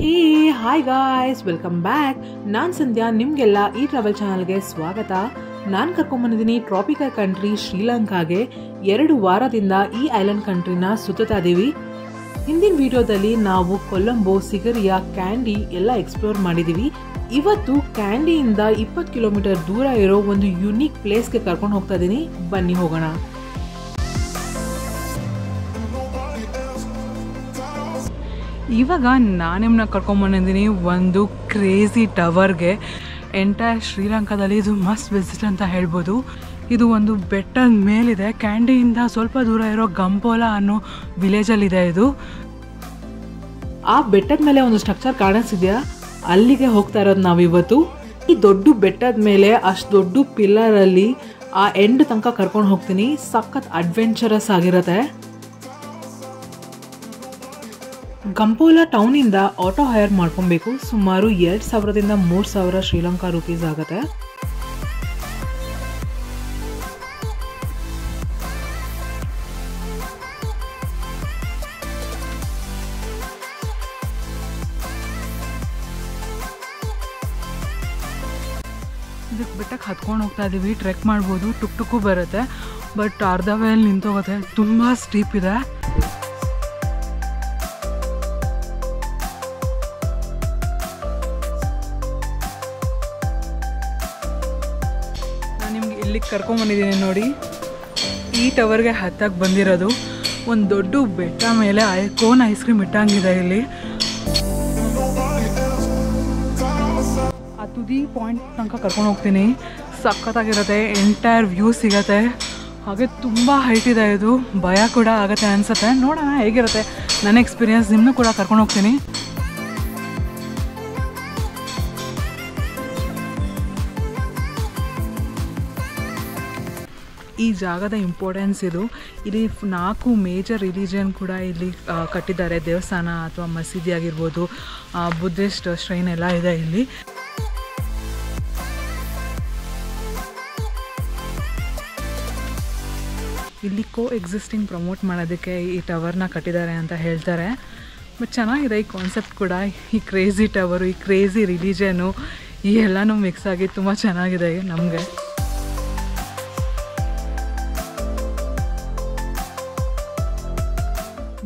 ಹೇ hi guys, welcome back. ನಾನು ಸಂಧ್ಯಾ, ನಿಮಗೆಲ್ಲ ಈ ಟ್ರಾವೆಲ್ ಚಾನಲ್ಗೆ ಸ್ವಾಗತ. ನಾನು ಕರ್ಕೊಂಬಂದಿದ್ದೀನಿ ಟ್ರಾಪಿಕಲ್ ಕಂಟ್ರಿ ಶ್ರೀಲಂಕಾಗೆ. 2 ವಾರದಿಂದ ಈ ಐಲ್ಯಾಂಡ್ ಕಂಟ್ರಿನ ಸುತ್ತಾ ಇದ್ದೀವಿ. ಹಿಂದಿನ ವಿಡಿಯೋದಲ್ಲಿ ನಾವು ಕೊಲಂಬೋ, ಸಿಗರಿಯಾ, ಕ್ಯಾಂಡಿ ಎಲ್ಲ ಎಕ್ಸ್ಪ್ಲೋರ್ ಮಾಡಿದ್ದೀವಿ. ಇವತ್ತು ಕ್ಯಾಂಡಿಯಿಂದ 20 ಕಿಲೋಮೀಟರ್ ದೂರ ಇರೋ ಒಂದು ಯುನೀಕ್ ಪ್ಲೇಸ್ಗೆ ಕರ್ಕೊಂಡು ಹೋಗ್ತಾ ಇದ್ದೀನಿ. ಬನ್ನಿ ಹೋಗೋಣ. ಇವಾಗ ನಾನು ನಿಮ್ಮನ್ನ ಕರ್ಕೊಂಬಂದಿದ್ದೀನಿ ಒಂದು ಕ್ರೇಜಿ ಟವರ್ಗೆ. ಎಂಟೈರ್ ಶ್ರೀಲಂಕಾದಲ್ಲಿ ಇದು ಮಸ್ಟ್ ವಿಸಿಟ್ ಅಂತ ಹೇಳ್ಬೋದು. ಇದು ಒಂದು ಬೆಟ್ಟದ ಮೇಲಿದೆ. ಕ್ಯಾಂಡಿಯಿಂದ ಸ್ವಲ್ಪ ದೂರ ಇರೋ ಗಂಪೋಲಾ ಅನ್ನೋ ವಿಲೇಜಲ್ಲಿದೆ ಇದು. ಆ ಬೆಟ್ಟದ ಮೇಲೆ ಒಂದು ಸ್ಟ್ರಕ್ಚರ್ ಕಾಣಿಸ್ತಿದ್ಯಾ, ಅಲ್ಲಿಗೆ ಹೋಗ್ತಾ ಇರೋದು ನಾವಿವತ್ತು. ಈ ದೊಡ್ಡ ಬೆಟ್ಟದ ಮೇಲೆ ಅಷ್ಟು ದೊಡ್ಡ ಪಿಲ್ಲರಲ್ಲಿ ಆ ಎಂಡ್ ತನಕ ಕರ್ಕೊಂಡು ಹೋಗ್ತೀನಿ. ಸಖತ್ ಅಡ್ವೆಂಚರಸ್ ಆಗಿರುತ್ತೆ. ಗಂಪೋಲಾ ಟೌನಿಂದ ಆಟೋ ಹೈರ್ ಮಾಡ್ಕೊಬೇಕು. ಸುಮಾರು 2,000ದಿಂದ 3,000 ಶ್ರೀಲಂಕಾ ರೂಪೀಸ್ ಆಗುತ್ತೆ. ಇದಕ್ಕೆ ಬೆಟ್ಟಕ್ಕೆ ಹತ್ಕೊಂಡು ಹೋಗ್ತಾ ಇದ್ದೀವಿ. ಟ್ರೆಕ್ ಮಾಡ್ಬೋದು, ಟುಕ್ ಬರುತ್ತೆ, ಬಟ್ ಅರ್ಧ ವೇಲ್ ನಿಂತೋಗುತ್ತೆ. ತುಂಬ ಸ್ಟೀಪ್ ಇದೆ. ಇಲ್ಲಿಗೆ ಕರ್ಕೊಂಬಂದಿದ್ದೀನಿ ನೋಡಿ. ಈ ಟವರ್ಗೆ ಹತ್ತಕ್ಕೆ ಬಂದಿರೋದು. ಒಂದು ದೊಡ್ಡ ಬೆಟ್ಟ ಮೇಲೆ ಕೋನ್ ಐಸ್ ಕ್ರೀಮ್ ಇಟ್ಟಂಗಿದೆ ಇಲ್ಲಿ. ಆ ತುದಿ ಪಾಯಿಂಟ್ ತನಕ ಕರ್ಕೊಂಡು ಹೋಗ್ತೀನಿ. ಸಖತ್ತಾಗಿರುತ್ತೆ. ಎಂಟೈರ್ ವ್ಯೂ ಸಿಗತ್ತೆ. ಹಾಗೆ ತುಂಬ ಹೈಟ್ ಇದೆ. ಇದು ಭಯ ಕೂಡ ಆಗುತ್ತೆ ಅನಿಸುತ್ತೆ. ನೋಡೋಣ ಹೇಗಿರುತ್ತೆ ನನ್ನ ಎಕ್ಸ್ಪೀರಿಯನ್ಸ್. ನಿಮ್ಮನ್ನು ಕೂಡ ಕರ್ಕೊಂಡು ಹೋಗ್ತೀನಿ. ಈ ಜಾಗದ ಇಂಪಾರ್ಟೆನ್ಸ್ ಇದು. ಇಲ್ಲಿ 4 ಮೇಜರ್ ರಿಲಿಜನ್ ಕೂಡ ಇಲ್ಲಿ ಕಟ್ಟಿದ್ದಾರೆ. ದೇವಸ್ಥಾನ ಅಥವಾ ಮಸೀದಿ ಆಗಿರ್ಬೋದು, ಬುದ್ಧಿಸ್ಟ್ ಶ್ರೈನ್ ಎಲ್ಲ ಇದೆ ಇಲ್ಲಿ. ಇಲ್ಲಿ ಕೋ ಎಕ್ಸಿಸ್ಟಿಂಗ್ ಪ್ರಮೋಟ್ ಮಾಡೋದಕ್ಕೆ ಈ ಟವರ್ನ ಕಟ್ಟಿದ್ದಾರೆ ಅಂತ ಹೇಳ್ತಾರೆ. ಬಟ್ ಚೆನ್ನಾಗಿದೆ ಈ ಕಾನ್ಸೆಪ್ಟ್ ಕೂಡ. ಈ ಕ್ರೇಜಿ ಟವರು, ಈ ಕ್ರೇಜಿ ರಿಲಿಜನು, ಈ ಎಲ್ಲನೂ ಮಿಕ್ಸ್ ಆಗಿ ತುಂಬ ಚೆನ್ನಾಗಿದೆ ನಮಗೆ.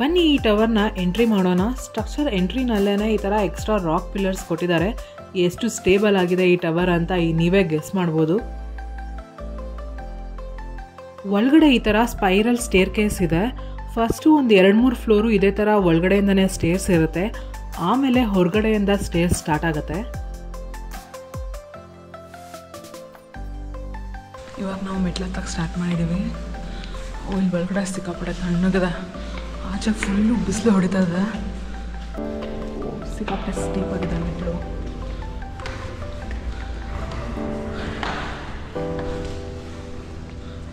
ಬನ್ನಿ ಈ ಟವರ್ನ ಎಂಟ್ರಿ ಮಾಡೋಣ. ಸ್ಟ್ರಕ್ಚರ್ ಎಂಟ್ರಿನಲ್ಲೇ ಈ ಥರ ಎಕ್ಸ್ಟ್ರಾ ರಾಕ್ ಪಿಲ್ಲರ್ಸ್ ಕೊಟ್ಟಿದ್ದಾರೆ. ಎಷ್ಟು ಸ್ಟೇಬಲ್ ಆಗಿದೆ ಈ ಟವರ್ ಅಂತ ನೀವೇ ಗೆಸ್ ಮಾಡ್ಬೋದು. ಒಳಗಡೆ ಈ ಥರ ಸ್ಪೈರಲ್ ಸ್ಟೇರ್ ಕೇಸ್ ಇದೆ. ಫಸ್ಟು ಒಂದು 2-3 ಫ್ಲೋರು ಇದೇ ಥರ ಒಳಗಡೆಯಿಂದನೇ ಸ್ಟೇರ್ಸ್ ಇರುತ್ತೆ. ಆಮೇಲೆ ಹೊರಗಡೆಯಿಂದ ಸ್ಟೇರ್ಸ್ ಸ್ಟಾರ್ಟ್ ಆಗುತ್ತೆ. ಇವಾಗ ನಾವು ಮೆಟ್ಲತ್ತಕ್ಕೆ ಸ್ಟಾರ್ಟ್ ಮಾಡಿದ್ದೀವಿ. ಇಲ್ಲಿ ಒಳಗಡೆ ಸಿಕ್ಕಾಪಟ್ಟೆ ತಣ್ಣಗಿದೆ. ಆಚೆ ಫುಲ್ಲು ಬಿಸಿಲು ಹೊಡಿತಾ ಇದೆ. ಸಿಕ್ಕಾಪಟ್ಟೆ ಸ್ಟೀಪ್ ಆಗಿದೆ ಮೆಟ್ಲು.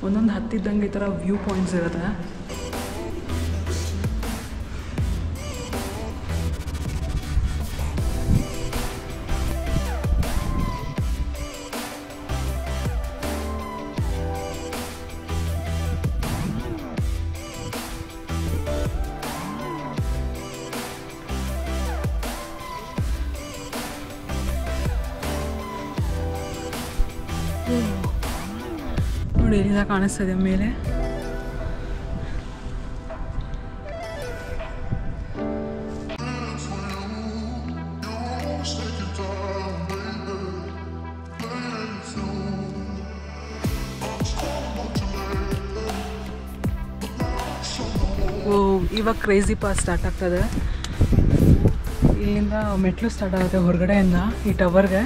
ಒಂದೊಂದು ಹತ್ತಿದ್ದಂಗೆ ಈ ಥರ ವ್ಯೂ ಪಾಯಿಂಟ್ಸ್ ಇರುತ್ತೆ. ನೋಡಿ ಇಲ್ಲಿಂದ ಕಾಣಿಸ್ತದೆ ಮೇಲೆ. ಇವಾಗ ಕ್ರೇಜಿ ಪಾಸ್ ಸ್ಟಾರ್ಟ್ ಆಗ್ತದೆ. ಇಲ್ಲಿಂದ ಮೆಟ್ಲು ಸ್ಟಾರ್ಟ್ ಆಗುತ್ತೆ ಹೊರಗಡೆಯಿಂದ ಈ ಟವರ್ಗೆ.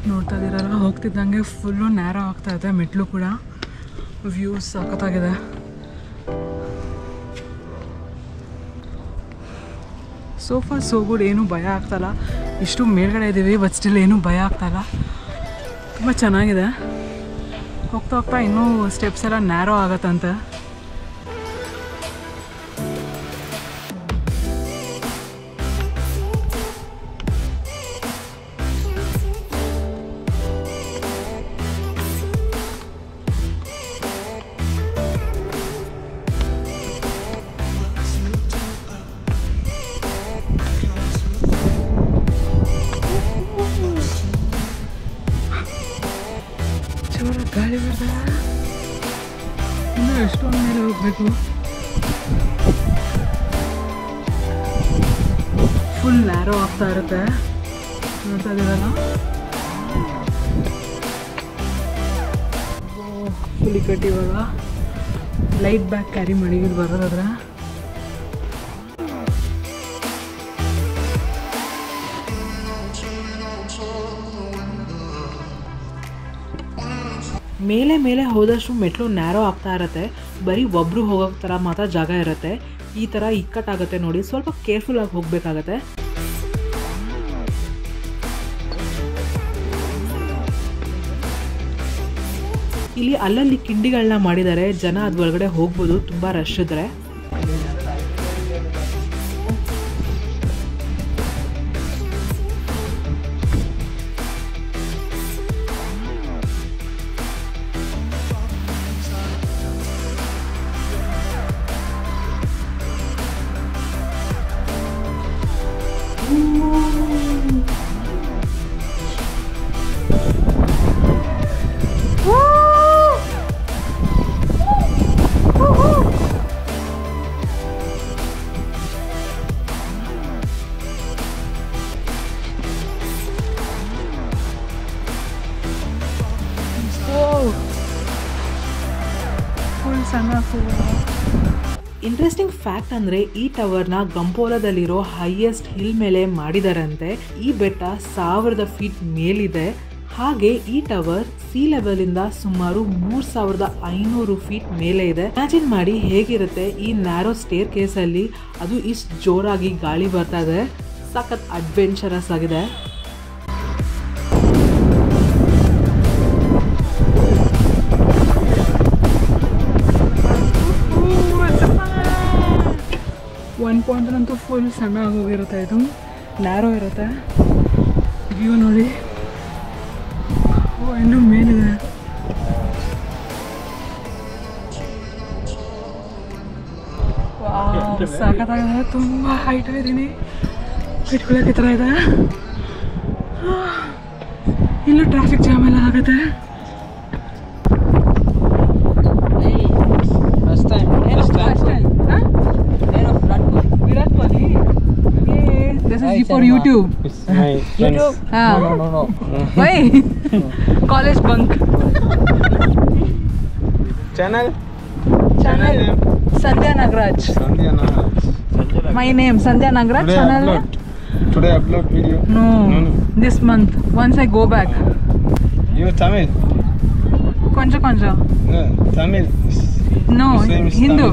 ನೋಡ್ತಾ ಇದ್ದೀರಲ್ಲ, ಹೋಗ್ತಿದ್ದಂಗೆ ಫುಲ್ಲು ನ್ಯಾರೋ ಆಗ್ತಾ ಇದೆ ಮೆಟ್ಲು ಕೂಡ. ವ್ಯೂಸ್ ಸಖತ್ತಾಗಿದೆ. Sofa so good. ಏನೂ ಭಯ ಆಗ್ತಾಯಿಲ್ಲ. ಇಷ್ಟು ಮೇಲ್ಗಡೆ ಇದ್ದೀವಿ, ಬಟ್ ಸ್ಟಿಲ್ ಏನೂ ಭಯ ಆಗ್ತಾಯಿಲ್ಲ. ತುಂಬ ಚೆನ್ನಾಗಿದೆ. ಹೋಗ್ತಾ ಹೋಗ್ತಾ ಇನ್ನೂ ಸ್ಟೆಪ್ಸ್ ಎಲ್ಲ ನ್ಯಾರೋ ಆಗತ್ತಂತೆ. ಹೋಗಬೇಕು. ಫುಲ್ ನ್ಯಾರೋ ಆಗ್ತಾ ಇರುತ್ತೆ, ನೋಡ್ತಾ ಇದ್ದೀರಲ್ಲ. ಫುಲ್ ಕಟ್ಟಿ ಇವಾಗ ಲೈಟ್ ಬ್ಯಾಗ್ ಕ್ಯಾರಿ ಮಾಡಿ ಇಲ್ಲಿ ಬರೋದಾದ್ರೆ ಮೇಲೆ ಮೇಲೆ ಹೋದಷ್ಟು ಮೆಟ್ಲು ನ್ಯಾರೋ ಆಗ್ತಾ ಇರುತ್ತೆ. ಬರೀ ಒಬ್ಬರು ಹೋಗೋ ಥರ ಮಾತ್ರ ಜಾಗ ಇರುತ್ತೆ. ಈ ಥರ ಇಕ್ಕಟ್ಟಾಗುತ್ತೆ ನೋಡಿ, ಸ್ವಲ್ಪ ಕೇರ್ಫುಲ್ ಆಗಿ ಹೋಗಬೇಕಾಗತ್ತೆ. ಇಲ್ಲಿ ಅಲ್ಲಲ್ಲಿ ಕಿಂಡಿಗಳನ್ನ ಮಾಡಿದ್ದಾರೆ, ಜನ ಅದ್ರ ಒಳಗಡೆ ಹೋಗ್ಬೋದು ತುಂಬ ರಶ್ ಇದ್ರೆ. ಇಂಟ್ರೆಸ್ಟಿಂಗ್ ಫ್ಯಾಕ್ಟ್ ಅಂದರೆ ಈ ಟವರ್ನ ಗಂಪೋಲದಲ್ಲಿರೋ ಹೈಯೆಸ್ಟ್ ಹಿಲ್ ಮೇಲೆ ಮಾಡಿದಾರಂತೆ. ಈ ಬೆಟ್ಟ 1000 ಫೀಟ್ ಮೇಲಿದೆ. ಹಾಗೆ ಈ ಟವರ್ ಸಿ ಲೆವೆಲಿಂದ ಸುಮಾರು 3500 ಫೀಟ್ ಮೇಲೆ ಇದೆ. ಇಮ್ಯಾಜಿನ್ ಮಾಡಿ ಹೇಗಿರುತ್ತೆ ಈ ನ್ಯಾರೋ ಸ್ಟೇರ್ ಕೇಸಲ್ಲಿ, ಅದು ಇಷ್ಟು ಜೋರಾಗಿ ಗಾಳಿ ಬರ್ತಾ ಇದೆ. ಸಖತ್ ಅಡ್ವೆಂಚರಸ್ ಆಗಿದೆ. ಒನ್ ಪಾಯಿಂಟ್ ಅಂತೂ ಫುಲ್ ಸಣ್ಣ ಆಗೋಗಿರುತ್ತೆ, ಇದು ನ್ಯಾರೋ ಇರುತ್ತೆ. ವ್ಯೂ ನೋಡಿ, ಇನ್ನೂ ಮೇಲಿದೆ. ಸಾಕತ್ತಾಗಿದೆ, ತುಂಬ ಹೈಟ್ ಇದ್ದೀನಿ, ಇಟ್ಕೊಳ್ಳೋಕೆ ಥರ ಇದೆ. ಇಲ್ಲೂ ಟ್ರಾಫಿಕ್ ಜಾಮ್ ಎಲ್ಲ ಆಗುತ್ತೆ. This is for YouTube. YouTube? No. Why? College bunk. Channel? Sandhya Nagraj. My name Sandhya Nagraj. Channel. Today upload video. No. This month. Once I go back. You Tamil? Konja. No, Tamil. No, Hindu.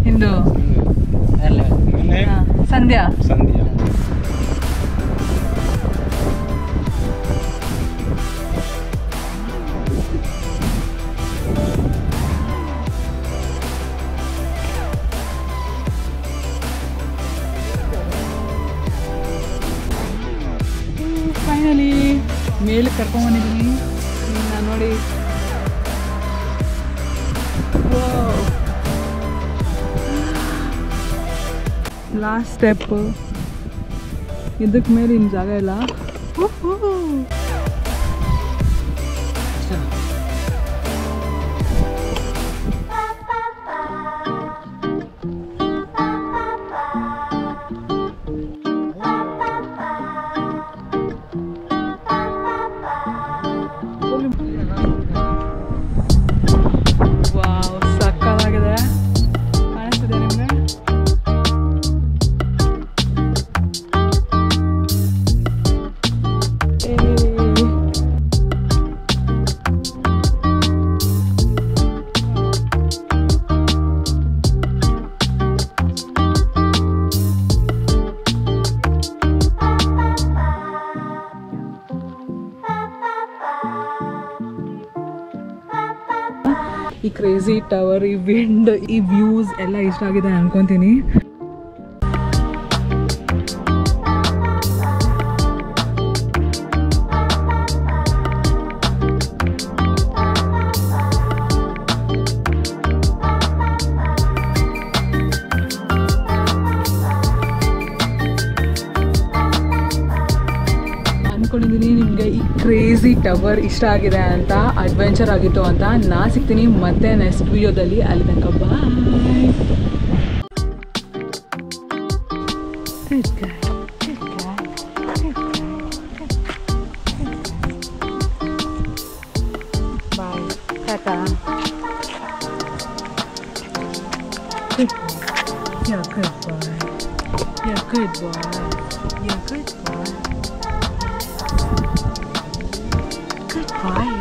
Hindu. Name? Sandhya. Finally ಮೇಲೆ ಕರ್ಕೊಂಡ್ಬಂದಿದ್ದೀನಿ. ನಾನು ನೋಡಿ, last step. ಇದಕ್ಕೆ ಮೇಲೆ ಇನ್ನು ಜಾಗ ಇಲ್ಲ. Wow, ಸಕ್ಕತ್ತಾಗಿದೆ. ಕಾಣಿಸ್ತಿದೆ ನಿಮಗೆ? ಈ ಕ್ರೇಜಿ ಟವರ್, ಈ ವಿಂಡ್, ಈ ವ್ಯೂಸ್ ಎಲ್ಲ ಇಷ್ಟ ಆಗಿದೆ ಅನ್ಕೊಂತೀನಿ. ಅಂದ್ಕೊಂಡಿದ್ದೀನಿ ನಿಮಗೆ ಈ ಕ್ರೇಜಿ ಟವರ್ ಇಷ್ಟ ಆಗಿದೆ ಅಂತ, ಅಡ್ವೆಂಚರ್ ಆಗಿತ್ತು ಅಂತ. ನಾ ಸಿಗ್ತೀನಿ ಮತ್ತೆ ನೆಕ್ಸ್ಟ್ ವಿಡಿಯೋದಲ್ಲಿ. ಅಲ್ಲಿ ತನಕ ಬಾಯ್. ಬಾಯ್, Tata. You're good boy. You're good boy. You're good boy. Good boy.